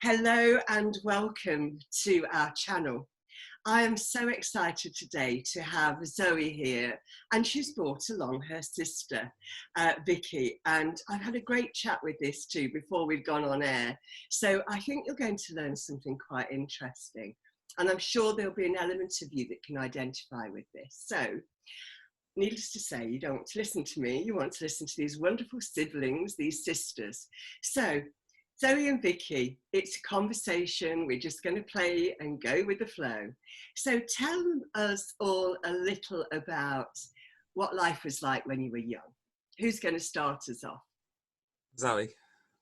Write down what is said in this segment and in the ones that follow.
Hello and welcome to our channel. I am so excited today to have Zoe here, and she's brought along her sister, Vikki, and I've had a great chat with this too before we've gone on air. So I think you're going to learn something quite interesting, and I'm sure there'll be an element of you that can identify with this. So, needless to say, you don't want to listen to me, you want to listen to these wonderful siblings, these sisters. So, Zoe and Vikki, it's a conversation. We're just going to play and go with the flow. So tell us all a little about what life was like when you were young. Who's going to start us off? Zoe.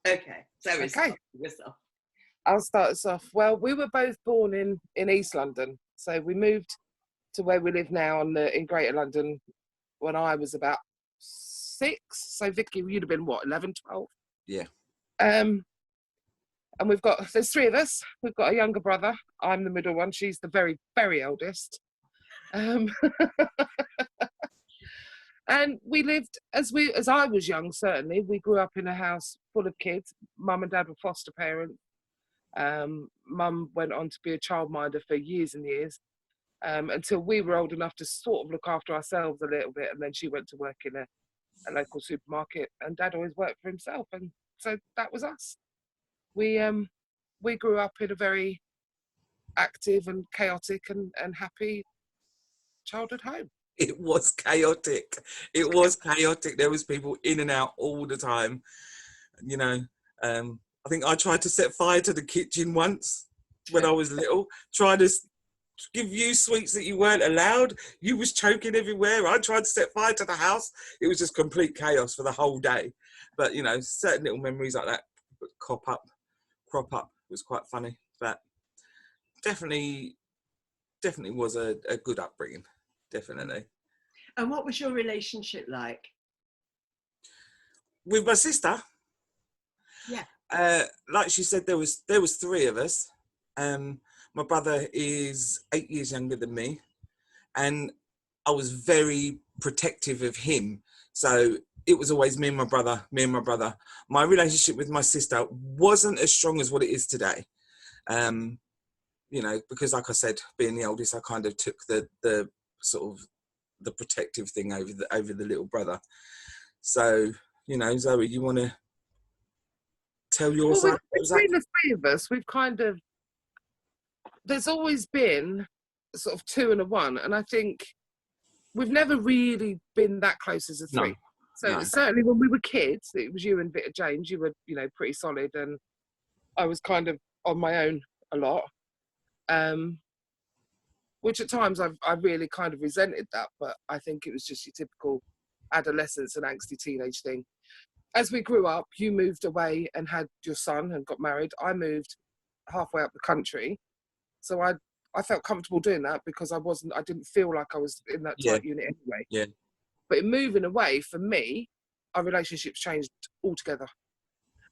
Okay, Zoe, Okay. start us off. I'll start us off. Well, we were both born in East London. So we moved to where we live now in Greater London when I was about 6. So Vikki, you'd have been what, 11, 12? Yeah. And there's 3 of us. We've got a younger brother. I'm the middle one. She's the very, very eldest. And we lived, as I was young, certainly, we grew up in a house full of kids. Mum and Dad were foster parents. Mum went on to be a childminder for years and years, until we were old enough to sort of look after ourselves a little bit. And then she went to work in a local supermarket, and Dad always worked for himself. And so that was us. We grew up in a very active and chaotic and happy childhood home. It was chaotic. It was chaotic. There was people in and out all the time. You know, I think I tried to set fire to the kitchen once when I was little. Tried to give you sweets that you weren't allowed. You was choking everywhere. I tried to set fire to the house. It was just complete chaos for the whole day. But, you know, certain little memories like that crop up. It was quite funny, but definitely was a good upbringing, definitely. And what was your relationship like? With my sister? Yeah. Like she said, there was 3 of us. My brother is 8 years younger than me, and I was very protective of him. So it was always me and my brother. My relationship with my sister wasn't as strong as what it is today. You know, because like I said, being the oldest, I kind of took the sort of the protective thing over the little brother. So, you know, Zoe, you want to tell your side? Between the 3 of us, we've kind of, there's always been sort of 2 and a 1, and I think we've never really been that close as a 3. No. So certainly when we were kids, it was you and Bit of James. You were, you know, pretty solid, and I was kind of on my own a lot. Which at times I really kind of resented that, but I think it was just your typical adolescence and angsty teenage thing. As we grew up, you moved away and had your son and got married. I moved halfway up the country, so I felt comfortable doing that because I didn't feel like I was in that tight unit anyway. Yeah. But in moving away, for me, our relationships changed altogether.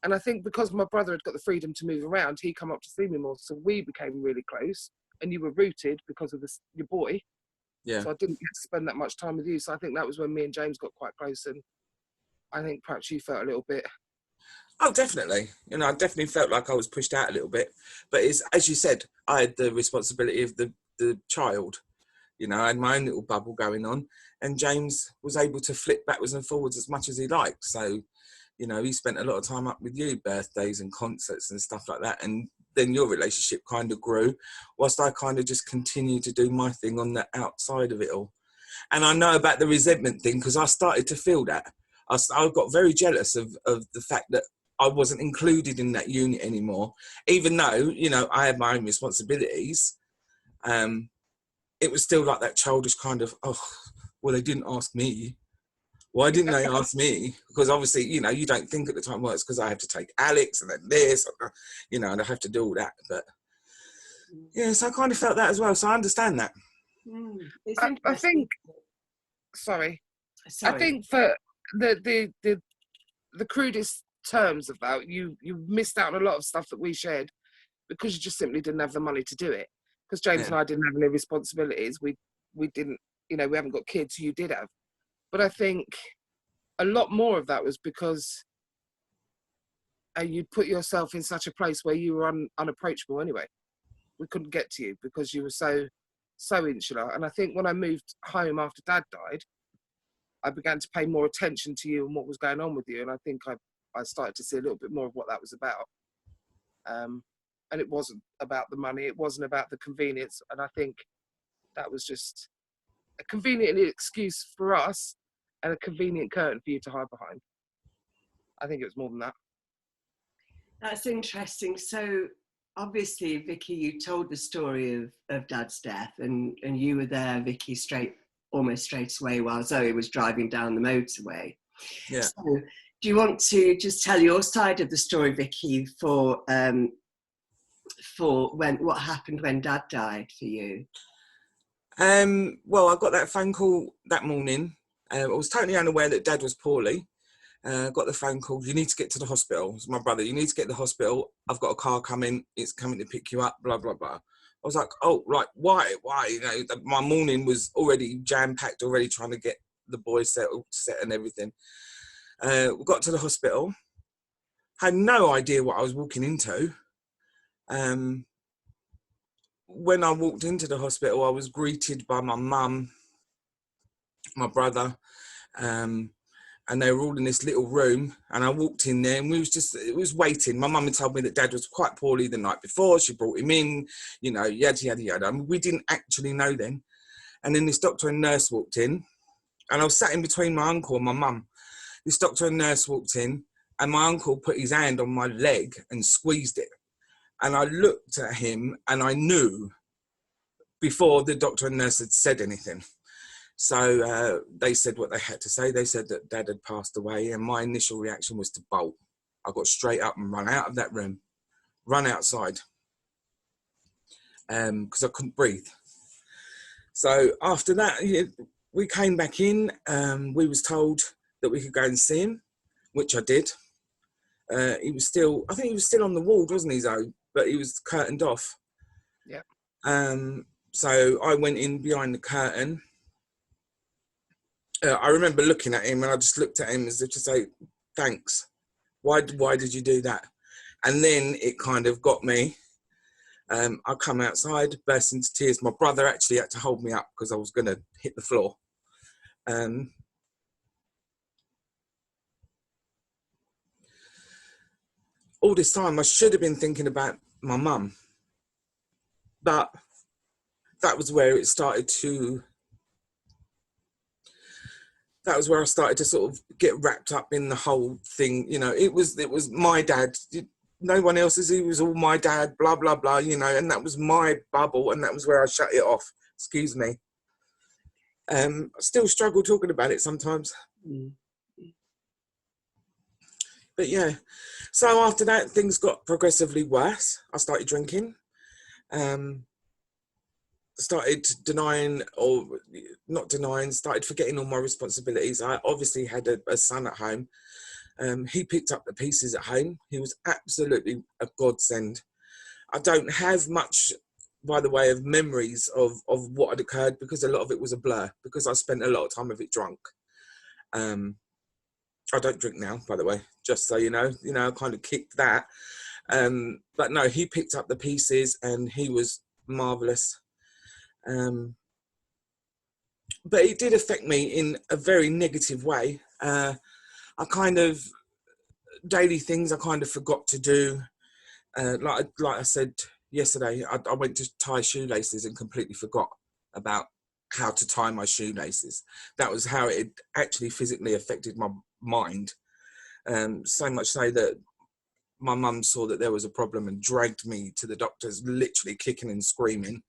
And I think because my brother had got the freedom to move around, he come up to see me more, so we became really close. And you were rooted because of your boy. Yeah. So I didn't get to spend that much time with you. So I think that was when me and James got quite close, and I think perhaps you felt a little bit. Oh, definitely. You know, I definitely felt like I was pushed out a little bit. But it's, as you said, I had the responsibility of the child. You know, I had my own little bubble going on, and James was able to flip backwards and forwards as much as he liked. So, you know, he spent a lot of time up with you, birthdays and concerts and stuff like that. And then your relationship kind of grew, whilst I kind of just continued to do my thing on the outside of it all. And I know about the resentment thing because I started to feel that. I got very jealous of the fact that I wasn't included in that unit anymore, even though, you know, I had my own responsibilities. It was still like that childish kind of, oh, well, they didn't ask me. Why didn't they ask me? Because obviously, you know, you don't think at the time, well, it's because I have to take Alex and then this, you know, and I have to do all that. But yeah, so I kind of felt that as well. So I understand that. I think, sorry. I think for the crudest terms of that, you missed out on a lot of stuff that we shared because you just simply didn't have the money to do it. Because James and I didn't have any responsibilities. We didn't, you know, we haven't got kids. You did have. But I think a lot more of that was because you'd put yourself in such a place where you were unapproachable anyway. We couldn't get to you because you were so insular. And I think when I moved home after Dad died, I began to pay more attention to you and what was going on with you. And I think I started to see a little bit more of what that was about. And it wasn't about the money. It wasn't about the convenience. And I think that was just a convenient excuse for us and a convenient curtain for you to hide behind. I think it was more than that. That's interesting. So obviously, Vikki, you told the story of Dad's death, and you were there, Vikki, almost straight away while Zoe was driving down the motorway. Yeah. So do you want to just tell your side of the story, Vikki, for what happened when Dad died for you? Well, I got that phone call that morning. I was totally unaware that Dad was poorly. Got the phone call, you need to get to the hospital. It was my brother, you need to get to the hospital. I've got a car coming, it's coming to pick you up, blah, blah, blah. I was like, oh, right, why? You know, my morning was already jam-packed, already trying to get the boys set and everything. We got to the hospital, had no idea what I was walking into. When I walked into the hospital, I was greeted by my mum, my brother, and they were all in this little room, and I walked in there, and it was waiting. My mum had told me that Dad was quite poorly the night before. She brought him in, you know, yada, yada, yada. I mean, we didn't actually know then. And then this doctor and nurse walked in, and I was sat in between my uncle and my mum. This doctor and nurse walked in, and my uncle put his hand on my leg and squeezed it. And I looked at him, and I knew before the doctor and nurse had said anything. So they said what they had to say. They said that Dad had passed away, and my initial reaction was to bolt. I got straight up and run out of that room, run outside, because I couldn't breathe. So after that, we came back in. We was told that we could go and see him, which I did. He was still, I think he was still on the ward, wasn't he, Zoe? But he was curtained off. Yeah. So I went in behind the curtain. I remember looking at him, and I just looked at him as if to say, thanks. Why did you do that? And then it kind of got me. I come outside, burst into tears. My brother actually had to hold me up because I was going to hit the floor. All this time, I should have been thinking about my mum. But that was where it started to... That was where I started to sort of get wrapped up in the whole thing. You know, it was my dad. No one else's. He was all my dad, blah, blah, blah, you know, and that was my bubble, and that was where I shut it off. Excuse me. I still struggle talking about it sometimes. But yeah, so after that, things got progressively worse. I started drinking. Started denying, or not denying, started forgetting all my responsibilities. I obviously had a son at home. He picked up the pieces at home. He was absolutely a godsend. I don't have much by the way of memories of what had occurred, because a lot of it was a blur, because I spent a lot of time with it drunk. I don't drink now, by the way, just so you know, I kind of kicked that. But no, he picked up the pieces, and he was marvellous. But it did affect me in a very negative way. I kind of, daily things I kind of forgot to do. Like I said yesterday, I went to tie shoelaces and completely forgot about how to tie my shoelaces. That was how it actually physically affected my mind. So much so that my mum saw that there was a problem and dragged me to the doctors, literally kicking and screaming,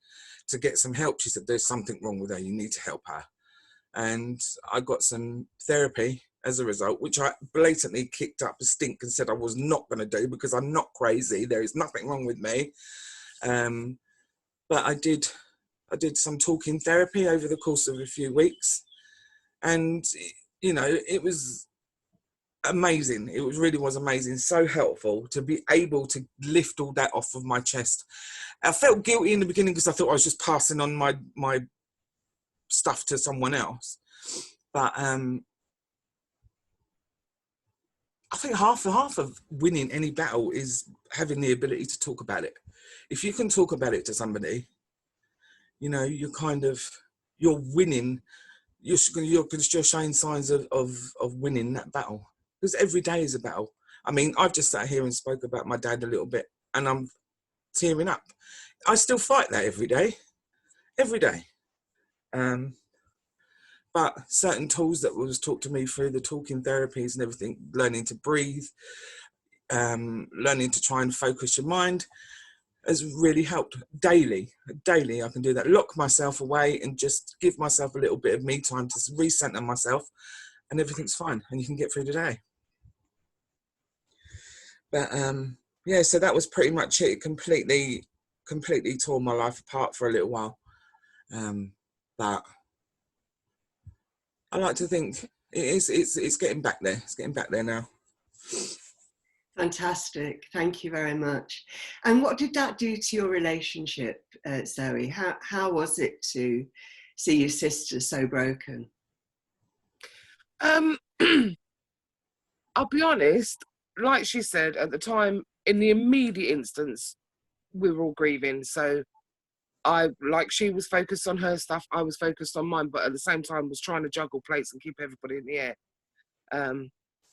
to get some help. She said, there's something wrong with her, you need to help her. And I got some therapy as a result, which I blatantly kicked up a stink and said I was not going to do, because I'm not crazy, there is nothing wrong with me. But I did some talking therapy over the course of a few weeks, and it was amazing. It really was amazing, so helpful to be able to lift all that off of my chest. I felt guilty in the beginning because I thought I was just passing on my stuff to someone else, but I think half of winning any battle is having the ability to talk about it. If you can talk about it to somebody, you know, you're winning. You're showing signs of winning that battle, because every day is a battle. I mean, I've just sat here and spoke about my dad a little bit, and I'm tearing up. I still fight that every day. But certain tools that was taught to me through the talking therapies and everything, learning to breathe, learning to try and focus your mind, has really helped. Daily I can do that. Lock myself away and just give myself a little bit of me time to recenter myself, and everything's fine, and you can get through the day. But yeah, so that was pretty much it. Completely tore my life apart for a little while. But I like to think it's getting back there. It's getting back there now. Fantastic. Thank you very much. And what did that do to your relationship, Zoe? How was it to see your sister so broken? I'll be honest, like she said, at the time, in the immediate instance, we were all grieving. So she was focused on her stuff, I was focused on mine, but at the same time was trying to juggle plates and keep everybody in the air.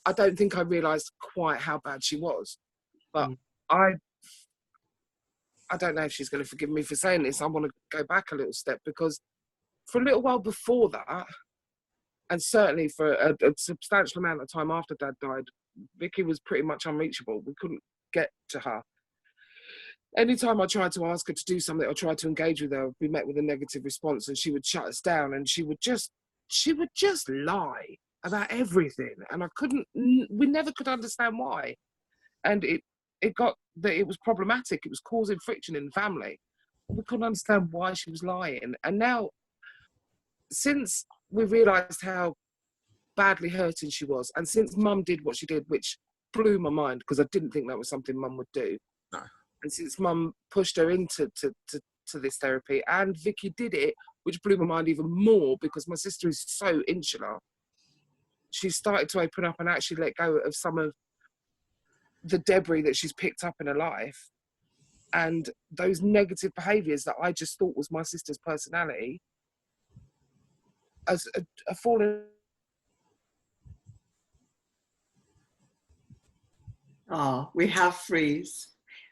I don't think I realised quite how bad she was. But I don't know if she's going to forgive me for saying this. I want to go back a little step, because for a little while before that, and certainly for a substantial amount of time after Dad died, Vikki was pretty much unreachable. We couldn't get to her. Anytime I tried to ask her to do something or tried to engage with her, we met with a negative response, and she would shut us down, and she would just lie about everything, and we never could understand why. And it got that it was problematic. It was causing friction in the family. We couldn't understand why she was lying. And now, since we realised how badly hurting she was, and since Mum did what she did, which blew my mind, because I didn't think that was something Mum would do. No. And since Mum pushed her into to this therapy, and Vikki did it, which blew my mind even more, because my sister is so insular. She started to open up and actually let go of some of the debris that she's picked up in her life, and those negative behaviours that I just thought was my sister's personality as a fallen. Oh, we have freeze.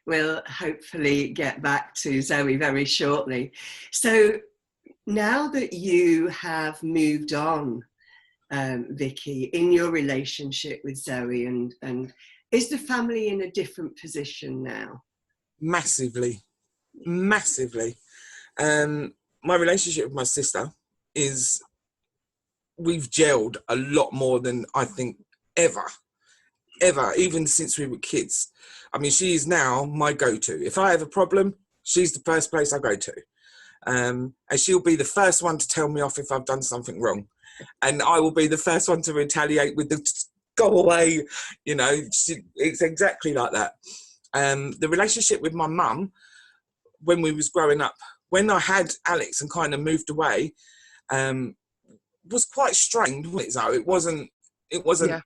We'll hopefully get back to Zoe very shortly. So now that you have moved on, Vikki, in your relationship with Zoe, and is the family in a different position now? Massively. My relationship with my sister is, we've gelled a lot more than I think ever, even since we were kids. I mean, she is now my go-to. If I have a problem, she's the first place I go to. And she'll be the first one to tell me off if I've done something wrong. And I will be the first one to retaliate with the go away, you know. It's exactly like that. The relationship with my mum, when we was growing up, when I had Alex and kind of moved away, was quite strained, wasn't it? So it wasn't yeah.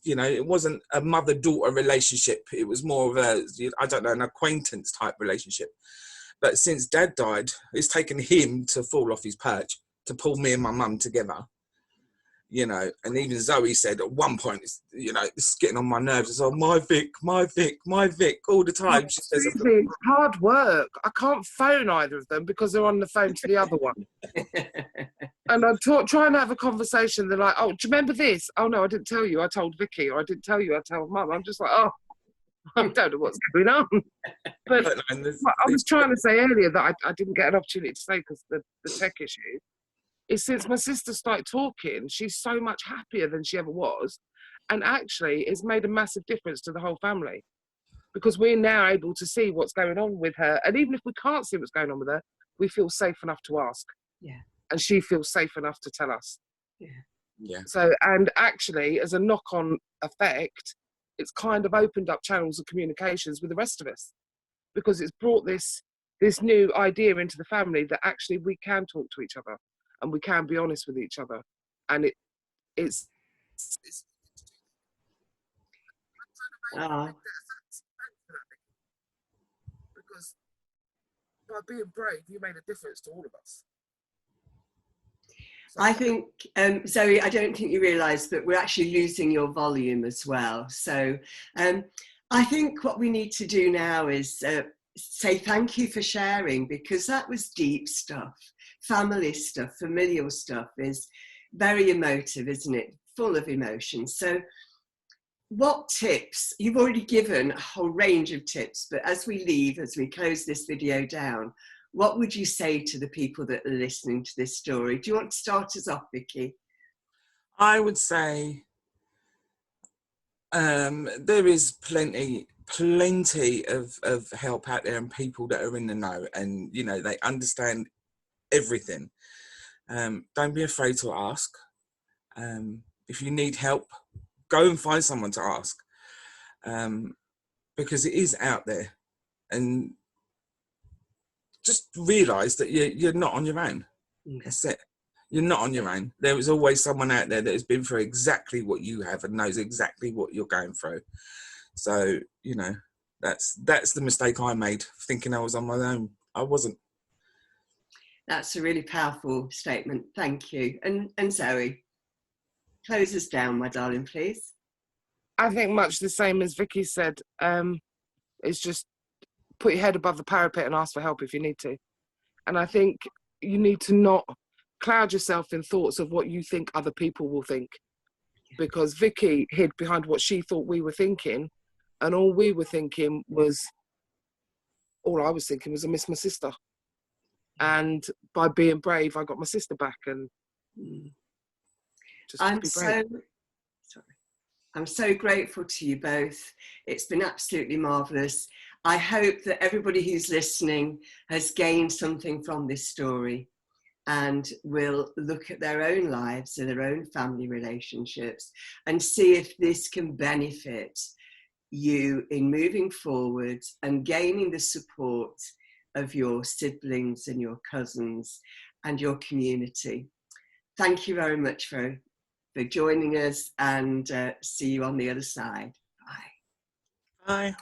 It wasn't a mother-daughter relationship. It was more of a, I don't know, an acquaintance type relationship. But since Dad died, it's taken him to fall off his perch to pull me and my mum together. You know, and even Zoe said at one point, it's getting on my nerves. It's like, my Vic, all the time. She says, it's hard work. I can't phone either of them because they're on the phone to the other one. And I try and have a conversation. They're like, oh, do you remember this? Oh, no, I didn't tell you. I told Vikki. Or I didn't tell you. I told Mum. I'm just like, oh, I don't know what's going on. But I was trying to say earlier that I didn't get an opportunity to say because the tech issue. Is since my sister started talking, she's so much happier than she ever was. And actually, it's made a massive difference to the whole family, because we're now able to see what's going on with her. And even if we can't see what's going on with her, we feel safe enough to ask. Yeah. And she feels safe enough to tell us. Yeah. Yeah. So, and actually, as a knock-on effect, it's kind of opened up channels of communications with the rest of us, because it's brought this new idea into the family that actually we can talk to each other. And we can be honest with each other, and it's Oh, Thanks for that, Vikki. Because by being brave, you made a difference to all of us. So I think, Zoe, I don't think you realise that we're actually losing your volume as well. So I think what we need to do now is say thank you for sharing, because that was deep stuff. Family stuff, familial stuff is very emotive, isn't it? Full of emotion. So what tips, you've already given a whole range of tips, but as we leave, as we close this video down, what would you say to the people that are listening to this story? Do you want to start us off, Vikki? I would say there is plenty of help out there and people that are in the know, and you know, they understand everything. Don't be afraid to ask. If you need help, go and find someone to ask, because it is out there. And just realise that you're not on your own. That's it. You're not on your own. There is always someone out there that has been through exactly what you have and knows exactly what you're going through. So, you know, that's the mistake I made, thinking I was on my own. I wasn't. That's a really powerful statement. Thank you. And Zoe, close us down, my darling, please. I think much the same as Vikki said. It's just put your head above the parapet and ask for help if you need to. And I think you need to not cloud yourself in thoughts of what you think other people will think. Because Vikki hid behind what she thought we were thinking, and all I was thinking was I miss my sister. And by being brave, I got my sister back, and just be brave. I'm so grateful to you both. It's been absolutely marvellous. I hope that everybody who's listening has gained something from this story and will look at their own lives and their own family relationships and see if this can benefit you in moving forward and gaining the support of your siblings and your cousins and your community. Thank you very much for joining us, and see you on the other side. Bye. Bye.